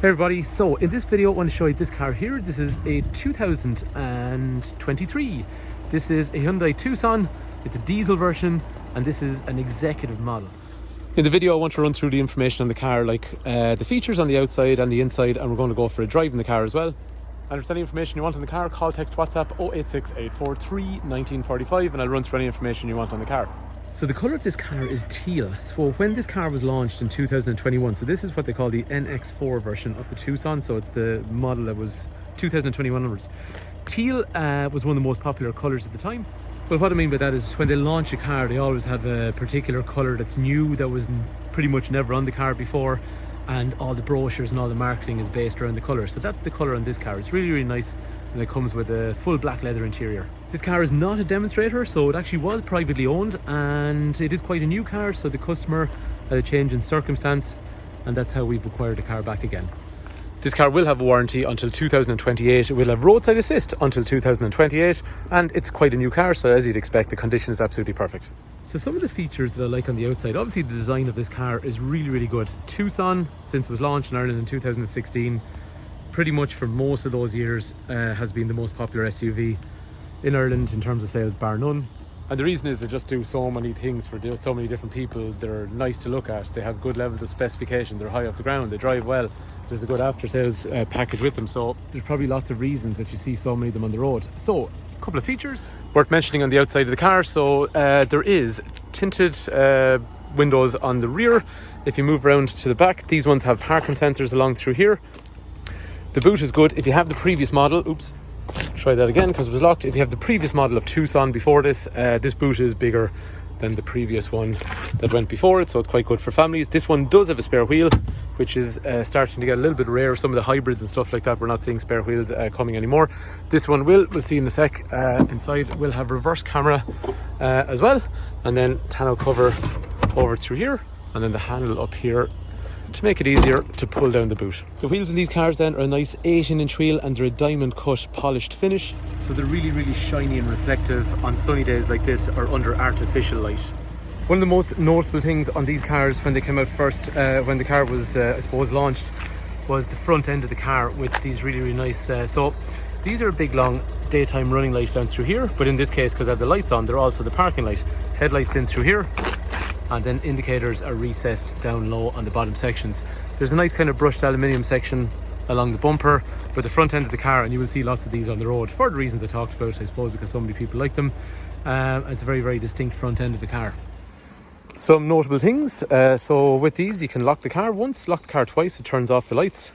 Hey everybody, so in this video I want to show you this car here. This is a 2023. This is a Hyundai Tucson. It's a diesel version and this is an executive model. In the video I want to run through the information on the car, like the features on the outside and the inside, and we're going to go for a drive in the car as well. And if there's any information you want on the car, call, text, WhatsApp 086 843 1945 and I'll run through any information you want on the car. So the colour of this car is teal. So when this car was launched in 2021, so this is what they call the NX4 version of the Tucson. So it's the model that was 2021 onwards. Teal was one of the most popular colours at the time. Well, what I mean by that is when they launch a car, they always have a particular colour that's new, that was pretty much never on the car before. And all the brochures and all the marketing is based around the colour. So that's the colour on this car. It's really, really nice. And it comes with a full black leather interior. This car is not a demonstrator, so it actually was privately owned and it is quite a new car, so the customer had a change in circumstance and that's how we've acquired the car back again. This car will have a warranty until 2028. It will have roadside assist until 2028 and it's quite a new car, so as you'd expect, the condition is absolutely perfect. So some of the features that I like on the outside, obviously the design of this car is really, really good. Tucson, since it was launched in Ireland in 2016, pretty much for most of those years has been the most popular SUV in Ireland in terms of sales, bar none. And the reason is they just do so many things for so many different people. They're nice to look at, they have good levels of specification, they're high off the ground, they drive well, there's a good after sales package with them, so there's probably lots of reasons that you see so many of them on the road. So a couple of features worth mentioning on the outside of the car. So there is tinted windows on the rear. If you move around to the back, these ones have parking sensors along through here. The boot is good. If you have the previous model, try that again because it was locked. If you have the previous model of Tucson before this, this boot is bigger than the previous one that went before it, so it's quite good for families. This one does have a spare wheel, which is starting to get a little bit rare. Some of the hybrids and stuff like that, we're not seeing spare wheels coming anymore. This one we'll see in a sec. Inside will have reverse camera as well, and then tonneau cover over through here, and then the handle up here to make it easier to pull down the boot. The wheels in these cars then are a nice 18-inch wheel and they're a diamond cut polished finish, so they're really, really shiny and reflective on sunny days like this or under artificial light. One of the most noticeable things on these cars when they came out first, when the car was I suppose launched, was the front end of the car with these really, really nice so these are a big long daytime running light down through here, but in this case, because I have the lights on, they're also the parking light. Headlights in through here, and then indicators are recessed down low on the bottom sections. There's a nice kind of brushed aluminium section along the bumper for the front end of the car, and you will see lots of these on the road for the reasons I talked about, I suppose, because so many people like them. It's a very, very distinct front end of the car. Some notable things, so with these you can lock the car once, lock the car twice, it turns off the lights,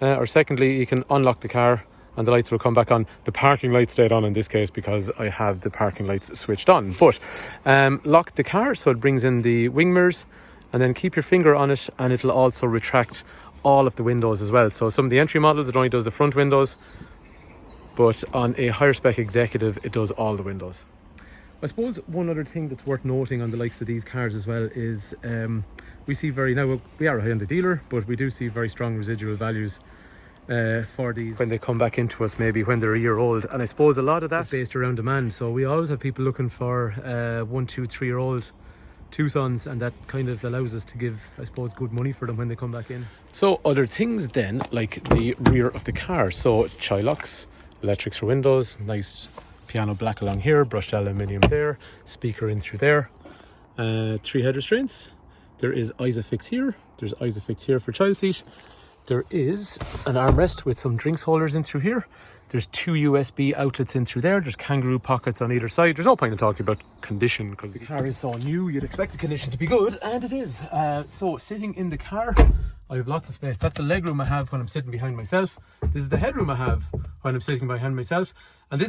or secondly you can unlock the car and the lights will come back on. The parking lights stayed on in this case because I have the parking lights switched on. But lock the car so it brings in the wing mirrors, and then keep your finger on it and it'll also retract all of the windows as well. So some of the entry models, it only does the front windows, but on a higher spec executive it does all the windows. I suppose one other thing that's worth noting on the likes of these cars as well is we see we are a Hyundai dealer, but we do see very strong residual values for these when they come back into us, maybe when they're a year old, and I suppose a lot of that is based around demand. So we always have people looking for 1, 2, 3 year old Tucsons, and that kind of allows us to give, I suppose, good money for them when they come back in. So other things then, like the rear of the car, so child locks, electrics for windows, nice piano black along here, brushed aluminium there, speaker in through there, 3 head restraints, there is Isofix here, there's Isofix here for child seat. There is an armrest with some drinks holders in through here. There's 2 USB outlets in through there. There's kangaroo pockets on either side. There's no point in talking about condition because the car is so new. You'd expect the condition to be good, and it is. So sitting in the car, I have lots of space. That's the legroom I have when I'm sitting behind myself. This is the headroom I have when I'm sitting behind myself. And the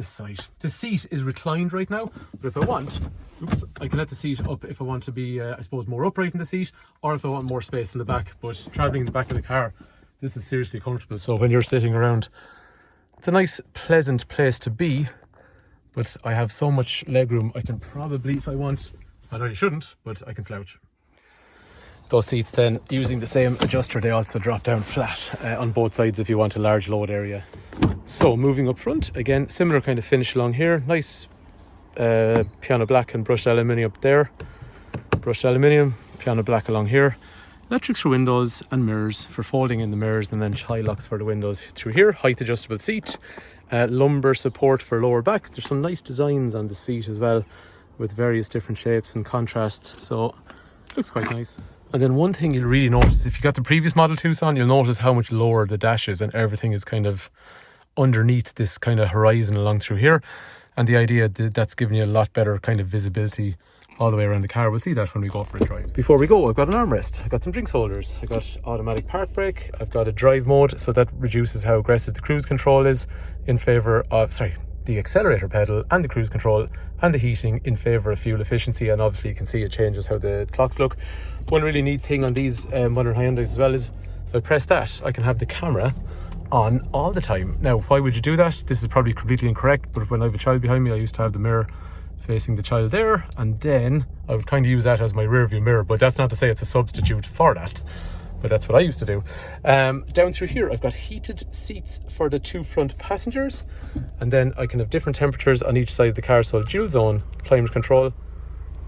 seat is reclined right now, but if I want, I can let the seat up if I want to be, I suppose, more upright in the seat, or if I want more space in the back. But traveling in the back of the car, this is seriously comfortable. So when you're sitting around, it's a nice, pleasant place to be. But I have so much legroom, I can probably, if I want, I know you shouldn't, but I can slouch. Those seats then, using the same adjuster, they also drop down flat on both sides if you want a large load area. So moving up front, again, similar kind of finish along here. Nice piano black and brushed aluminium up there. Brushed aluminium, piano black along here. Electric through windows and mirrors for folding in the mirrors, and then child locks for the windows through here. Height adjustable seat, lumbar support for lower back. There's some nice designs on the seat as well with various different shapes and contrasts, so it looks quite nice. And then one thing you'll really notice, if you got the previous model Tucson, you'll notice how much lower the dash is and everything is kind of underneath this kind of horizon along through here. And the idea that that's giving you a lot better kind of visibility all the way around the car. We'll see that when we go for a drive. Before we go, I've got an armrest, I've got some drinks holders, I've got automatic park brake, I've got a drive mode, so that reduces how aggressive the cruise control is in favour of, the accelerator pedal and the cruise control and the heating in favour of fuel efficiency. And obviously you can see it changes how the clocks look. One really neat thing on these modern Hyundais as well is if I press that, I can have the camera on all the time. Now, why would you do that? This is probably completely incorrect, but when I have a child behind me, I used to have the mirror facing the child there, and then I would kind of use that as my rear view mirror, but that's not to say it's a substitute for that, but that's what I used to do. Down through here, I've got heated seats for the two front passengers, and then I can have different temperatures on each side of the car, so dual zone climate control.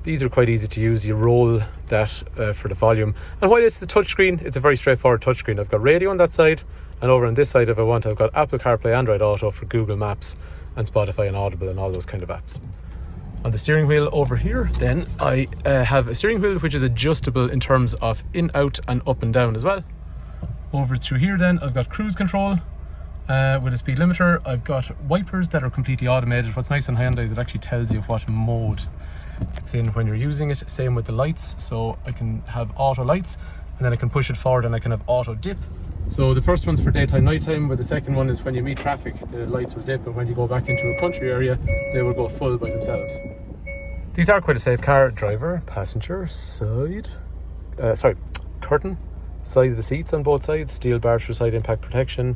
These are quite easy to use. You roll that for the volume, and while it's the touchscreen, it's a very straightforward touchscreen. I've got radio on that side, and over on this side, if I want, I've got Apple CarPlay, Android Auto for Google Maps and Spotify and Audible and all those kind of apps. On the steering wheel over here, then I have a steering wheel which is adjustable in terms of in, out and up and down as well. Over through here then, I've got cruise control with a speed limiter. I've got wipers that are completely automated. What's nice on Hyundai is it actually tells you what mode it's in when you're using it. Same with the lights, so I can have auto lights, and then I can push it forward and I can have auto dip. So the first one's for daytime, nighttime, but the second one is when you meet traffic, the lights will dip, and when you go back into a country area, they will go full by themselves. These are quite a safe car. Driver, passenger, side, curtain, side of the seats on both sides, steel bars for side impact protection,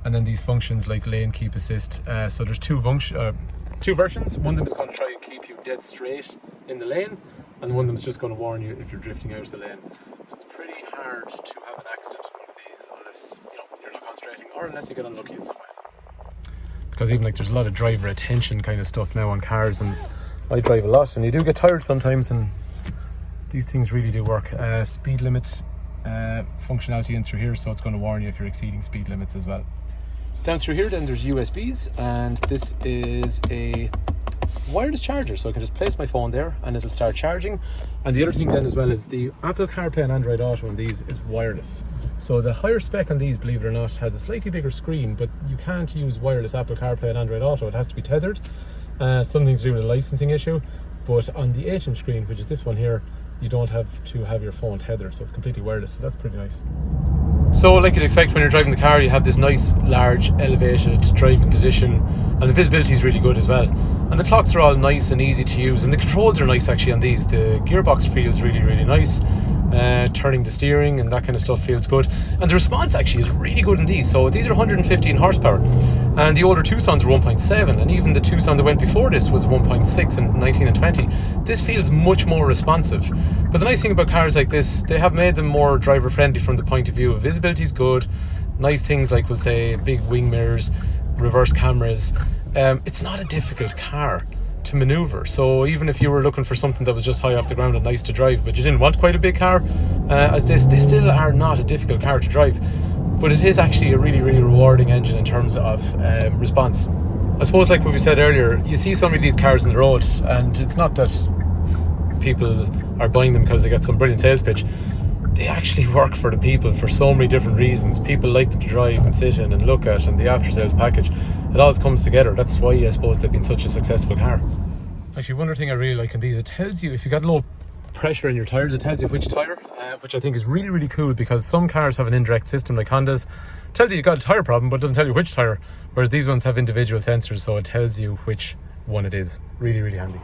and then these functions like lane keep assist. So there's two versions. One of them is going to try and keep you dead straight in the lane, and one of them is just going to warn you if you're drifting out of the lane. So it's pretty hard to have an accident in one of these unless you're not concentrating, or unless you get unlucky in some way. Because even there's a lot of driver attention kind of stuff now on cars, and I drive a lot and you do get tired sometimes, and these things really do work. Speed limit functionality in through here, so it's going to warn you if you're exceeding speed limits as well. Down through here then there's USBs, and this is a wireless charger, so I can just place my phone there and it'll start charging. And the other thing then as well is the Apple CarPlay and Android Auto on these is wireless. So the higher spec on these, believe it or not, has a slightly bigger screen, but you can't use wireless Apple CarPlay and Android Auto. It has to be tethered. It's something to do with a licensing issue. But on the 8-inch screen, which is this one here, you don't have to have your phone tethered, so it's completely wireless, so that's pretty nice. So like you'd expect when you're driving the car, you have this nice large elevated driving position, and the visibility is really good as well, and the clocks are all nice and easy to use, and the controls are nice actually on these. The gearbox feels really nice. Turning the steering and that kind of stuff feels good, and the response actually is really good in these. So these are 115 horsepower, and the older Tucsons are 1.7, and even the Tucson that went before this was 1.6 and 19 and 20. This feels much more responsive. But the nice thing about cars like this, they have made them more driver friendly from the point of view of visibility is good, nice things like we'll say big wing mirrors, reverse cameras. It's not a difficult car to maneuver, so even if you were looking for something that was just high off the ground and nice to drive, but you didn't want quite a big car as this, they still are not a difficult car to drive, but it is actually a really rewarding engine in terms of response. I suppose like what we said earlier, you see so many of these cars on the road, and it's not that people are buying them because they get some brilliant sales pitch. They actually work for the people for so many different reasons. People like them to drive and sit in and look at, and the after sales package, it all comes together. That's why I suppose they've been such a successful car. Actually, one other thing I really like in these, it tells you if you got low pressure in your tyres, it tells you which tyre, which I think is really cool, because some cars have an indirect system like Honda's. It tells you you've got a tyre problem, but it doesn't tell you which tyre, whereas these ones have individual sensors, so it tells you which one it is. Really handy.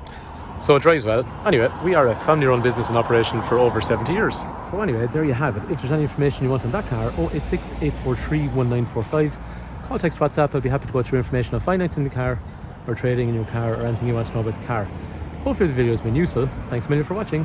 So it drives well. Anyway, we are a family-run business in operation for over 70 years. So anyway, there you have it. If there's any information you want on that car, 086 843 1945. Call, text, WhatsApp. I'll be happy to go through information on financing the car, or trading in your car, or anything you want to know about the car. Hopefully the video has been useful. Thanks a million for watching.